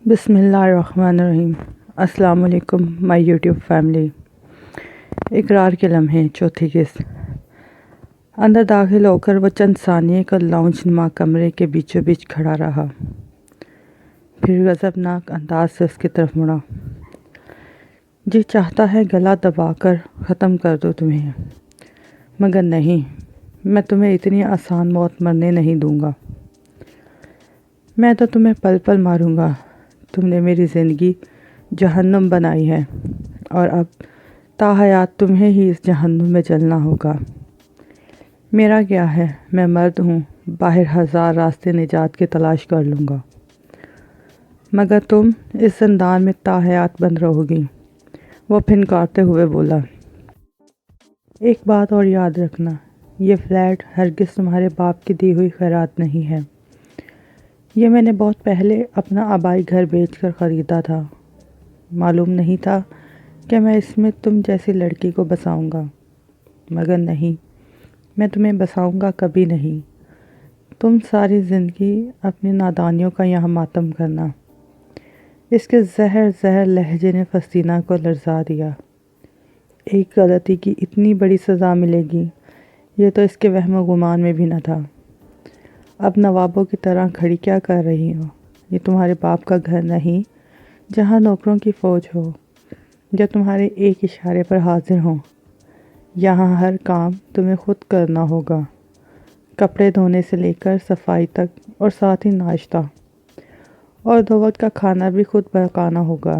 بسم اللہ الرحمن الرحیم۔ السلام علیکم مائی یوٹیوب فیملی۔ اقرار کے لمحے چوتھی قسط۔ اندر داخل ہو کر وہ چند ثانیے کا لاؤنج نما کمرے کے بیچوں بیچ کھڑا رہا، پھر غضبناک انداز سے اس کی طرف مڑا۔ جی چاہتا ہے گلا دبا کر ختم کر دو تمہیں، مگر نہیں، میں تمہیں اتنی آسان موت مرنے نہیں دوں گا۔ میں تو تمہیں پل پل ماروں گا۔ تم نے میری زندگی جہنم بنائی ہے، اور اب تا حیات تمہیں ہی اس جہنم میں جلنا ہوگا۔ میرا کیا ہے، میں مرد ہوں، باہر ہزار راستے نجات کی تلاش کر لوں گا، مگر تم اس زندان میں تا حیات بند رہو گی۔ وہ پھنکارتے ہوئے بولا، ایک بات اور یاد رکھنا، یہ فلیٹ ہرگز تمہارے باپ کی دی ہوئی خیرات نہیں ہے۔ یہ میں نے بہت پہلے اپنا آبائی گھر بیچ کر خریدا تھا۔ معلوم نہیں تھا کہ میں اس میں تم جیسی لڑکی کو بساؤں گا، مگر نہیں، میں تمہیں بساؤں گا کبھی نہیں۔ تم ساری زندگی اپنی نادانیوں کا یہاں ماتم کرنا۔ اس کے زہر لہجے نے فسطینہ کو لرزا دیا۔ ایک غلطی کی اتنی بڑی سزا ملے گی، یہ تو اس کے وہم و گمان میں بھی نہ تھا۔ اب نوابوں کی طرح کھڑی کیا کر رہی ہو؟ یہ تمہارے باپ کا گھر نہیں جہاں نوکروں کی فوج ہو، جو تمہارے ایک اشارے پر حاضر ہوں۔ یہاں ہر کام تمہیں خود کرنا ہوگا، کپڑے دھونے سے لے کر صفائی تک، اور ساتھ ہی ناشتہ اور 2 وقت کا کھانا بھی خود پکانا ہوگا۔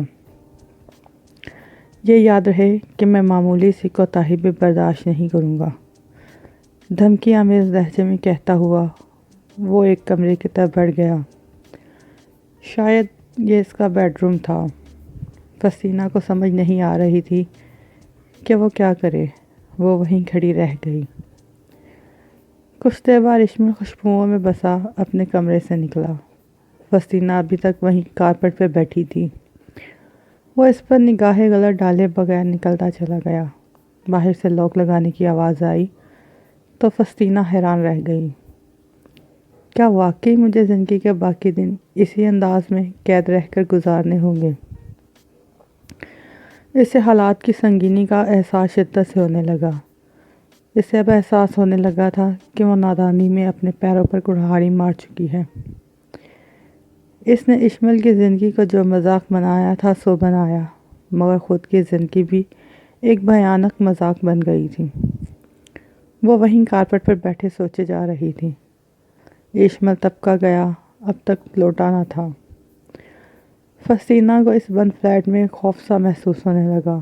یہ یاد رہے کہ میں معمولی سی کوتاہی بھی برداشت نہیں کروں گا۔ دھمکی آمیز لہجے میں کہتا ہوا وہ ایک کمرے کی طرف بڑھ گیا۔ شاید یہ اس کا بیڈ روم تھا۔ فسطینہ کو سمجھ نہیں آ رہی تھی کہ وہ کیا کرے۔ وہ وہیں کھڑی رہ گئی۔ کچھ دیر بعد اشمل خوشبوؤں میں بسا اپنے کمرے سے نکلا۔ فسطینہ ابھی تک وہیں کارپٹ پہ بیٹھی تھی۔ وہ اس پر نگاہ غلط ڈالے بغیر نکلتا چلا گیا۔ باہر سے لاک لگانے کی آواز آئی تو فسطینہ حیران رہ گئی۔ کیا واقعی مجھے زندگی کے باقی دن اسی انداز میں قید رہ کر گزارنے ہوں گے؟ اسے حالات کی سنگینی کا احساس شدت سے ہونے لگا۔ اسے اب احساس ہونے لگا تھا کہ وہ نادانی میں اپنے پیروں پر کلہاڑی مار چکی ہے۔ اس نے اشمل کی زندگی کو جو مذاق بنایا تھا سو بنایا، مگر خود کی زندگی بھی ایک بھیانک مذاق بن گئی تھی۔ وہ وہیں کارپٹ پر بیٹھے سوچے جا رہی تھی۔ اشمل تب کا گیا، اب تک لوٹا نہ تھا۔ فسطینہ کو اس بند فلیٹ میں خوف سا محسوس ہونے لگا۔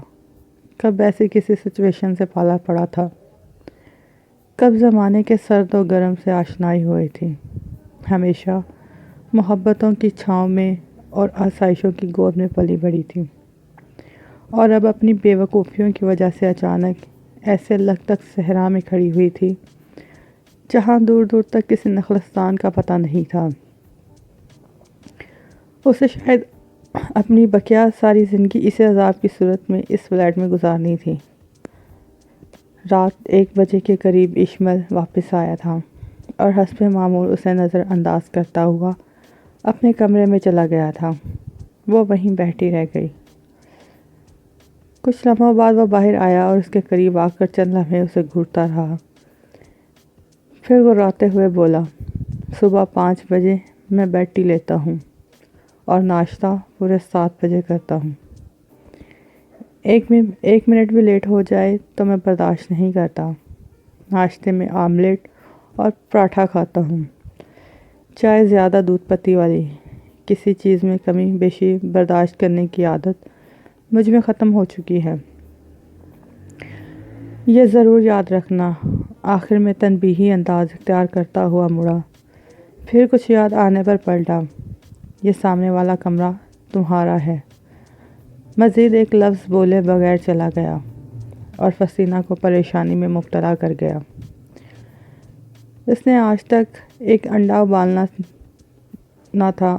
کب ایسی کسی سچویشن سے پالا پڑا تھا؟ کب زمانے کے سرد و گرم سے آشنائی ہوئی تھی؟ ہمیشہ محبتوں کی چھاؤں میں اور آسائشوں کی گود میں پلی بڑھی تھی، اور اب اپنی بے وقوفیوں کی وجہ سے اچانک ایسے لگتک صحرا میں کھڑی ہوئی تھی جہاں دور دور تک کسی نخلستان کا پتہ نہیں تھا۔ اسے شاید اپنی بقیہ ساری زندگی اسی عذاب کی صورت میں اس فلیٹ میں گزارنی تھی۔ رات 1 بجے کے قریب اشمل واپس آیا تھا، اور حسب معمول اسے نظر انداز کرتا ہوا اپنے کمرے میں چلا گیا تھا۔ وہ وہیں بیٹھی رہ گئی۔ کچھ لمحوں بعد وہ باہر آیا اور اس کے قریب آ کر چند لمحے اسے گھورتا رہا۔ پھر وہ روتے ہوئے بولا، صبح 5 بجے میں بیڈ ٹی لیتا ہوں، اور ناشتہ پورے 7 بجے کرتا ہوں۔ ایک منٹ بھی لیٹ ہو جائے تو میں برداشت نہیں کرتا۔ ناشتے میں آملیٹ اور پراٹھا کھاتا ہوں، چائے زیادہ دودھ پتی والی۔ کسی چیز میں کمی بیشی برداشت کرنے کی عادت مجھ میں ختم ہو چکی ہے۔ یہ ضرور یاد رکھنا۔ آخر میں تنبیہی انداز اختیار کرتا ہوا مڑا، پھر کچھ یاد آنے پر پلٹا۔ یہ سامنے والا کمرہ تمہارا ہے۔ مزید ایک لفظ بولے بغیر چلا گیا، اور فسطینہ کو پریشانی میں مبتلا کر گیا۔ اس نے آج تک ایک انڈا ابالنا نہ تھا،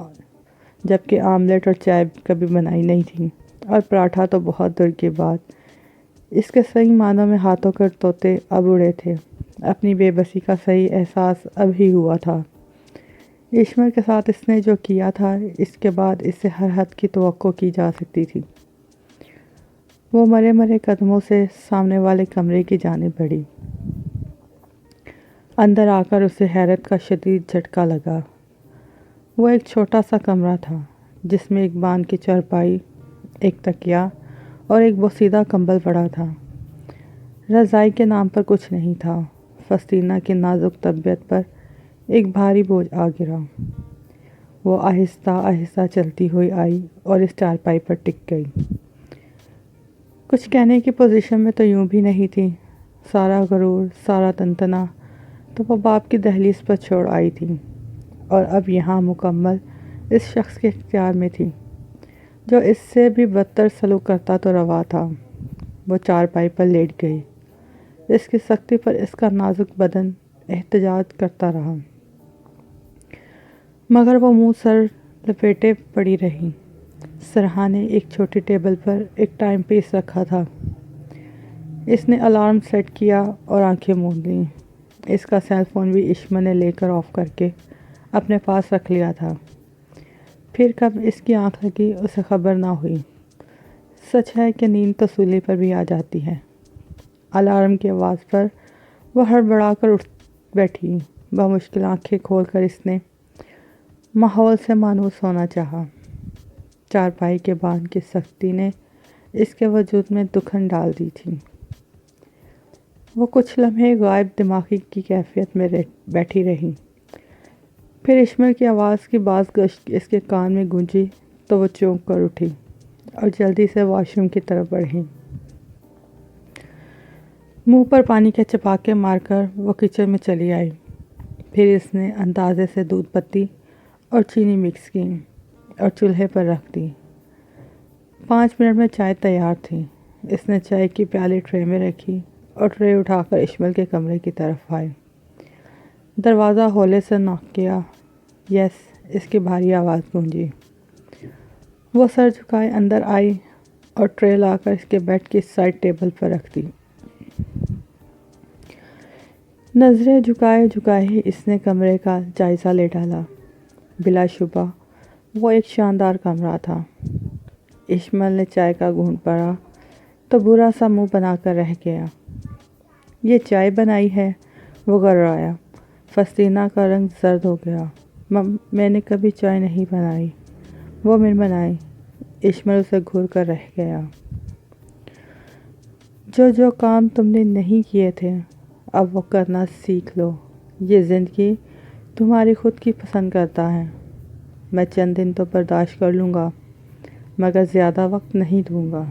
جبکہ آملیٹ اور چائے کبھی بنائی نہیں تھی، اور پراٹھا تو بہت دور کی بات۔ اس کے صحیح معنوں میں ہاتھوں کے طوطے اب اڑے تھے۔ اپنی بے بسی کا صحیح احساس اب ہی ہوا تھا۔ اشمل کے ساتھ اس نے جو کیا تھا اس کے بعد اس سے ہر حد کی توقع کی جا سکتی تھی۔ وہ مرے مرے قدموں سے سامنے والے کمرے کی جانب بڑھی۔ اندر آ کر اسے حیرت کا شدید جھٹکا لگا۔ وہ ایک چھوٹا سا کمرہ تھا جس میں ایک بان کی چارپائی، ایک تکیا اور ایک بوسیدہ کمبل پڑا تھا۔ رضائی کے نام پر کچھ نہیں تھا۔ فسطینہ کی نازک طبیعت پر ایک بھاری بوجھ آ گرا۔ وہ آہستہ آہستہ چلتی ہوئی آئی اور اس چارپائی پر ٹک گئی۔ کچھ کہنے کی پوزیشن میں تو یوں بھی نہیں تھی۔ سارا غرور، سارا تنتنا تو وہ باپ کی دہلیز پر چھوڑ آئی تھی اور اب یہاں مکمل اس شخص کے اختیار میں تھی جو اس سے بھی بدتر سلوک کرتا تو روا تھا۔ وہ چارپائی پر لیٹ گئی۔ اس کی سختی پر اس کا نازک بدن احتجاج کرتا رہا، مگر وہ منہ سر لپیٹے پڑی رہی۔ سرحا نے ایک چھوٹی ٹیبل پر ایک ٹائم پیس رکھا تھا۔ اس نے الارم سیٹ کیا اور آنکھیں موند لیں۔ اس کا سیل فون بھی اشمل نے لے کر آف کر کے اپنے پاس رکھ لیا تھا۔ پھر کب اس کی آنکھ لگی اسے خبر نہ ہوئی۔ سچ ہے کہ نیند تو سولی پر بھی آ جاتی ہے۔ الارم کی آواز پر وہ ہڑبڑا کر اٹھ بیٹھی۔ بمشکل آنکھیں کھول کر اس نے ماحول سے مانوس ہونا چاہا۔ چارپائی کے بان کی سختی نے اس کے وجود میں دکھن ڈال دی تھی۔ وہ کچھ لمحے غائب دماغی کی کیفیت میں بیٹھی رہی۔ پھر اشمل کی آواز کی باز گشت اس کے کان میں گونجی تو وہ چونک کر اٹھی اور جلدی سے واش روم کی طرف بڑھی۔ منہ پر پانی کے چپاکے مار کر وہ کچن میں چلی آئی۔ پھر اس نے اندازے سے دودھ پتی اور چینی مکس کی اور چولہے پر رکھ دی۔ 5 منٹ میں چائے تیار تھی۔ اس نے چائے کی پیالی ٹرے میں رکھی اور ٹرے اٹھا کر اشمل کے کمرے کی طرف آئی۔ دروازہ ہولے سے ناک کیا۔ یس، اس کی بھاری آواز گونجی۔ وہ سر جھکائے اندر آئی اور ٹرے لا کر اس کے بیڈ کی سائڈ ٹیبل پر رکھ دی۔ نظریں جھکائے جھکائے ہی اس نے کمرے کا جائزہ لے ڈالا۔ بلا شبہ وہ ایک شاندار کمرہ تھا۔ اشمل نے چائے کا گھونٹ بھرا تو برا سا منہ بنا کر رہ گیا۔ یہ چائے بنائی ہے؟ وہ گڑگڑایا۔ فسطینہ کا رنگ زرد ہو گیا۔ میں نے کبھی چائے نہیں بنائی، وہ منمنائی۔ اشمل اسے گھور کر رہ گیا۔ جو کام تم نے نہیں کیے تھے اب وہ کرنا سیکھ لو۔ یہ زندگی تمہاری خود کی پسند کرتا ہے۔ میں چند دن تو برداشت کر لوں گا مگر زیادہ وقت نہیں دوں گا،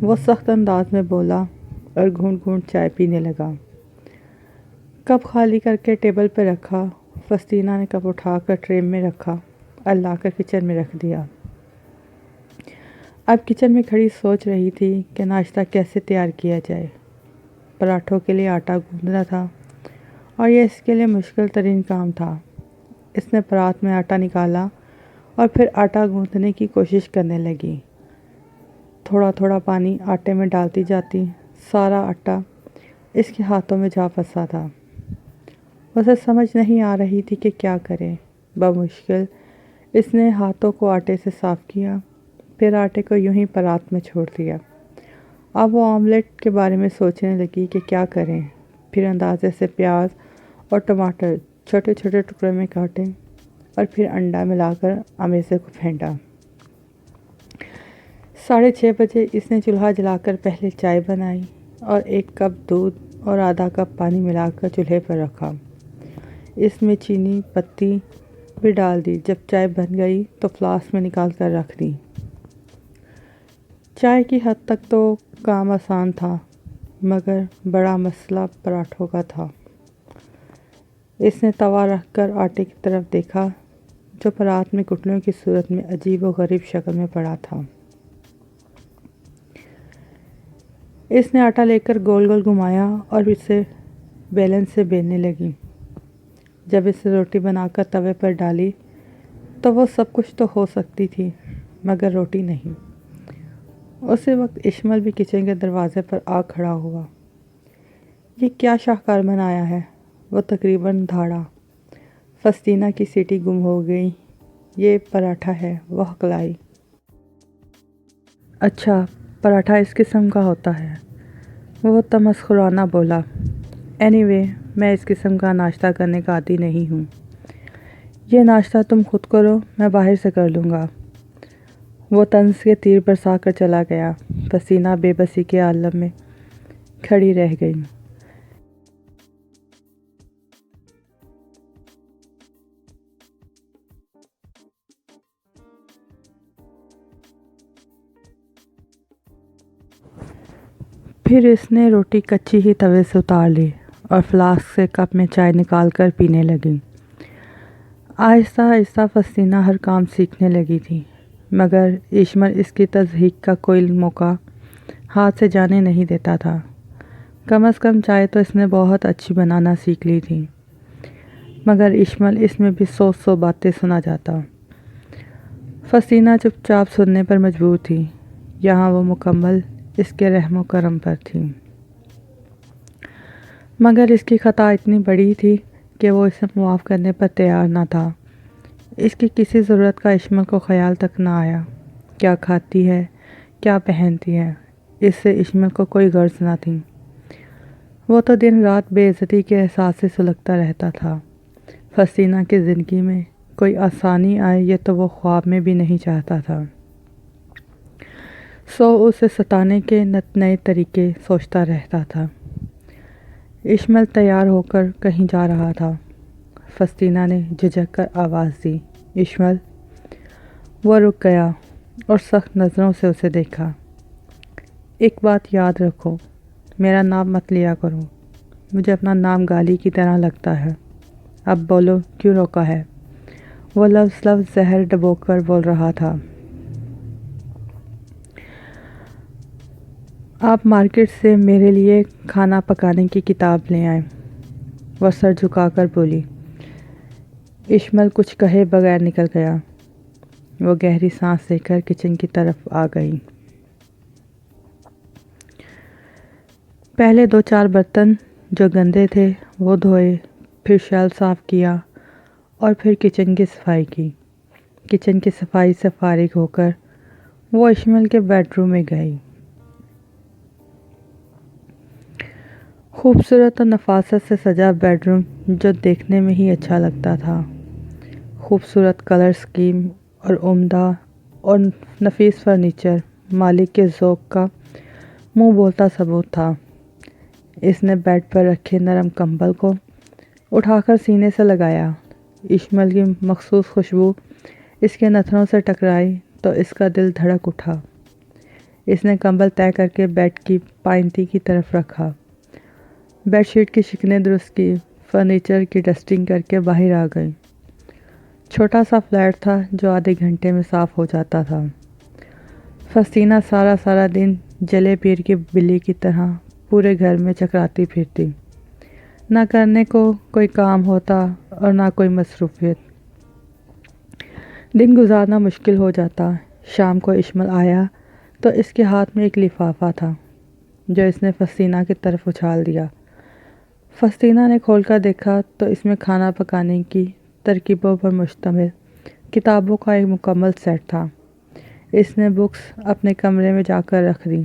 وہ سخت انداز میں بولا اور گھونٹ گھونٹ چائے پینے لگا۔ کپ خالی کر کے ٹیبل پہ رکھا۔ فسطینہ نے کپ اٹھا کر ٹرے میں رکھا اور لا کر کچن میں رکھ دیا۔ اب کچن میں کھڑی سوچ رہی تھی کہ ناشتہ کیسے تیار کیا جائے۔ پراٹھوں کے لیے آٹا گوندھنا تھا اور یہ اس کے لیے مشکل ترین کام تھا۔ اس نے پرات میں آٹا نکالا اور پھر آٹا گوندھنے کی کوشش کرنے لگی۔ تھوڑا تھوڑا پانی آٹے میں ڈالتی جاتی، سارا آٹا اس کے ہاتھوں میں جا پھنسا تھا۔ اسے سمجھ نہیں آ رہی تھی کہ کیا کرے۔ بمشکل اس نے ہاتھوں کو آٹے سے صاف کیا، پھر آٹے کو یوں ہی پرات میں چھوڑ دیا۔ اب وہ آملیٹ کے بارے میں سوچنے لگی کہ کیا کریں۔ پھر اندازے سے پیاز اور ٹماٹر چھوٹے چھوٹے ٹکڑے میں کاٹے اور پھر انڈا ملا کر امیزے کو پھینٹا۔ 6:30 بجے اس نے چولہا جلا کر پہلے چائے بنائی اور 1 کپ دودھ اور آدھا کپ پانی ملا کر چولہے پر رکھا۔ اس میں چینی پتی بھی ڈال دی۔ جب چائے بن گئی تو فلاسک میں نکال کر رکھ دی۔ چائے کی حد تک تو کام آسان تھا مگر بڑا مسئلہ پراٹھوں کا تھا۔ اس نے توا رکھ کر آٹے کی طرف دیکھا جو پرات میں گٹھلیوں کی صورت میں عجیب و غریب شکل میں پڑا تھا۔ اس نے آٹا لے کر گول گول گھمایا اور اسے بیلن سے بیلنے لگی۔ جب اسے روٹی بنا کر توے پر ڈالی تو وہ سب کچھ تو ہو سکتی تھی مگر روٹی نہیں۔ اسی وقت اشمل بھی کچن کے دروازے پر آ کھڑا ہوا۔ یہ کیا شاہکار بنایا ہے؟ وہ تقریباً دھاڑا۔ فسطینہ کی سیٹی گم ہو گئی۔ یہ پراٹھا ہے، وہ ہکلائی۔ اچھا، پراٹھا اس قسم کا ہوتا ہے؟ وہ تمسخرانہ بولا۔ اینی وے، میں اس قسم کا ناشتہ کرنے کا عادی نہیں ہوں۔ یہ ناشتہ تم خود کرو، میں باہر سے کر لوں گا۔ وہ طنز کے تیر برسا کر چلا گیا۔ فسطینہ بے بسی کے عالم میں کھڑی رہ گئی۔ پھر اس نے روٹی کچی ہی توے سے اتار لی اور فلاسک سے کپ میں چائے نکال کر پینے لگی۔ آہستہ آہستہ فسطینہ ہر کام سیکھنے لگی تھی، مگر ایشمل اس کی تضحیک کا کوئی موقع ہاتھ سے جانے نہیں دیتا تھا۔ کم از کم چائے تو اس نے بہت اچھی بنانا سیکھ لی تھی، مگر ایشمل اس میں بھی 100 باتیں سنا جاتا۔ فسطینہ چپ چاپ سننے پر مجبور تھی، یہاں وہ مکمل اس کے رحم و کرم پر تھی۔ مگر اس کی خطا اتنی بڑی تھی کہ وہ اسے معاف کرنے پر تیار نہ تھا۔ اس کی کسی ضرورت کا ایشمل کو خیال تک نہ آیا۔ کیا کھاتی ہے، کیا پہنتی ہے، اس سے ایشمل کو کوئی غرض نہ تھی۔ وہ تو دن رات بے عزتی کے احساس سے سلگتا رہتا تھا۔ فسطینہ کی زندگی میں کوئی آسانی آئے یہ تو وہ خواب میں بھی نہیں چاہتا تھا۔ اسے ستانے کے نئے طریقے سوچتا رہتا تھا۔ ایشمل تیار ہو کر کہیں جا رہا تھا۔ فسطینہ نے جھجک کر آواز دی، ایشمل! وہ رک گیا اور سخت نظروں سے اسے دیکھا۔ ایک بات یاد رکھو، میرا نام مت لیا کرو، مجھے اپنا نام گالی کی طرح لگتا ہے۔ اب بولو، کیوں روکا ہے؟ وہ لفظ زہر ڈبو کر بول رہا تھا۔ آپ مارکیٹ سے میرے لیے کھانا پکانے کی کتاب لے آئیں، وہ سر جھکا کر بولی۔ ایشمل کچھ کہے بغیر نکل گیا۔ وہ گہری سانس لے کر کچن کی طرف آ گئی۔ پہلے 2-4 برتن جو گندے تھے وہ دھوئے، پھر شیلف صاف کیا اور پھر کچن کی صفائی کی۔ کچن کی صفائی سے فارغ ہو کر وہ ایشمل کے بیڈ روم میں گئی۔ خوبصورت اور نفاست سے سجا بیڈ روم جو دیکھنے میں ہی اچھا لگتا تھا۔ خوبصورت کلر اسکیم اور عمدہ اور نفیس فرنیچر مالک کے ذوق کا منہ بولتا ثبوت تھا۔ اس نے بیڈ پر رکھے نرم کمبل کو اٹھا کر سینے سے لگایا۔ ایشمل کی مخصوص خوشبو اس کے نتھنوں سے ٹکرائی تو اس کا دل دھڑک اٹھا۔ اس نے کمبل طے کر کے بیڈ کی پائنتی کی طرف رکھا، بیڈ شیٹ کی شکنیں درست کی، فرنیچر کی ڈسٹنگ کر کے باہر آ گئی۔ چھوٹا سا فلیٹ تھا جو آدھے گھنٹے میں صاف ہو جاتا تھا۔ فسطینہ سارا دن جلے پیر کی بلی کی طرح پورے گھر میں چکراتی پھرتی۔ نہ کرنے کو کوئی کام ہوتا اور نہ کوئی مصروفیت۔ دن گزارنا مشکل ہو جاتا۔ شام کو ایشمل آیا تو اس کے ہاتھ میں ایک لفافہ تھا جو اس نے فسطینہ کی طرف اچھال دیا۔ فسطینہ نے کھول کر دیکھا تو اس میں کھانا پکانے کی ترکیبوں پر مشتمل کتابوں کا ایک مکمل سیٹ تھا۔ اس نے بکس اپنے کمرے میں جا کر رکھ دی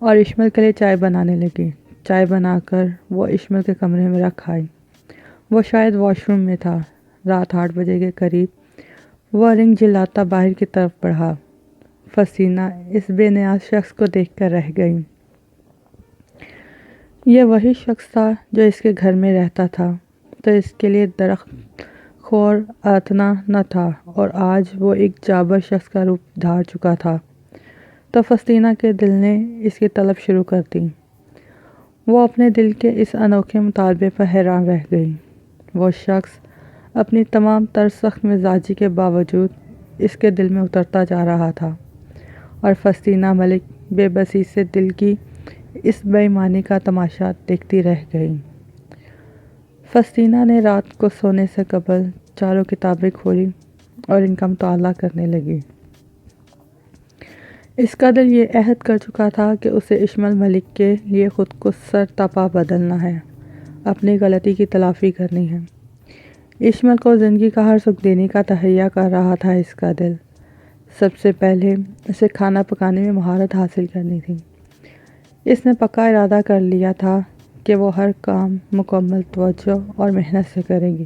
اور ایشمل کے لیے چائے بنانے لگی۔ چائے بنا کر وہ ایشمل کے کمرے میں رکھ آئی۔ وہ شاید واش روم میں تھا۔ رات 8 بجے کے قریب وہ رنگ جلاتا باہر کی طرف بڑھا۔ فسطینہ اس بے نیاز شخص کو دیکھ کر رہ گئی۔ یہ وہی شخص تھا جو اس کے گھر میں رہتا تھا تو اس کے لیے درخت خور اتنا نہ تھا، اور آج وہ ایک جابر شخص کا روپ دھار چکا تھا تو فسطینہ کے دل نے اس کی طلب شروع کر دی۔ وہ اپنے دل کے اس انوکھے مطالبے پر حیران رہ گئی۔ وہ شخص اپنی تمام تر سخت مزاجی کے باوجود اس کے دل میں اترتا جا رہا تھا، اور فسطینہ ملک بے بسی سے دل کی اس بے ایمانی کا تماشا دیکھتی رہ گئی۔ فسطینہ نے رات کو سونے سے قبل چاروں کتابیں کھولی اور ان کا مطالعہ کرنے لگی۔ اس کا دل یہ عہد کر چکا تھا کہ اسے ایشمل ملک کے لیے خود کو سر تا پا بدلنا ہے، اپنی غلطی کی تلافی کرنی ہے۔ اشمل کو زندگی کا ہر سکھ دینے کا تہیہ کر رہا تھا اس کا دل۔ سب سے پہلے اسے کھانا پکانے میں مہارت حاصل کرنی تھی۔ اس نے پکا ارادہ کر لیا تھا کہ وہ ہر کام مکمل توجہ اور محنت سے کرے گی۔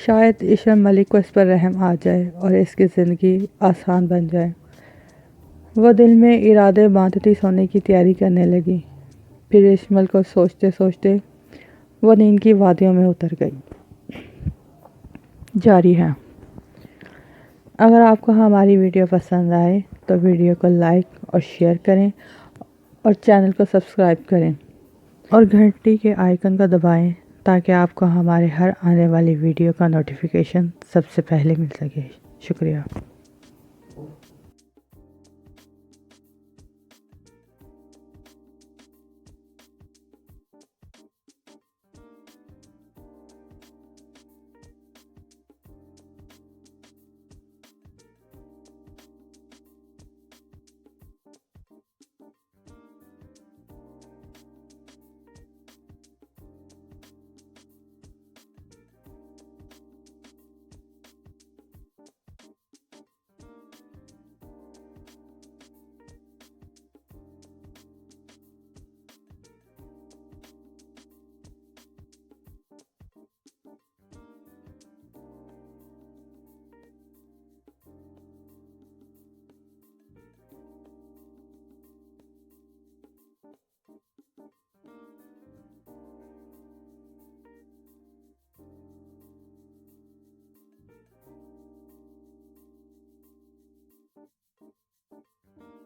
شاید اشرم ملک کو اس پر رحم آ جائے اور اس کی زندگی آسان بن جائے۔ وہ دل میں ارادے باندھتی سونے کی تیاری کرنے لگی۔ پھر اشمل کو سوچتے سوچتے وہ نیند کی وادیوں میں اتر گئی۔ جاری ہے۔ اگر آپ کو ہماری ویڈیو پسند آئے تو ویڈیو کو لائک اور شیئر کریں اور چینل کو سبسکرائب کریں اور گھنٹی کے آئیکن کو دبائیں تاکہ آپ کو ہمارے ہر آنے والی ویڈیو کا نوٹیفیکیشن سب سے پہلے مل سکے۔ شکریہ۔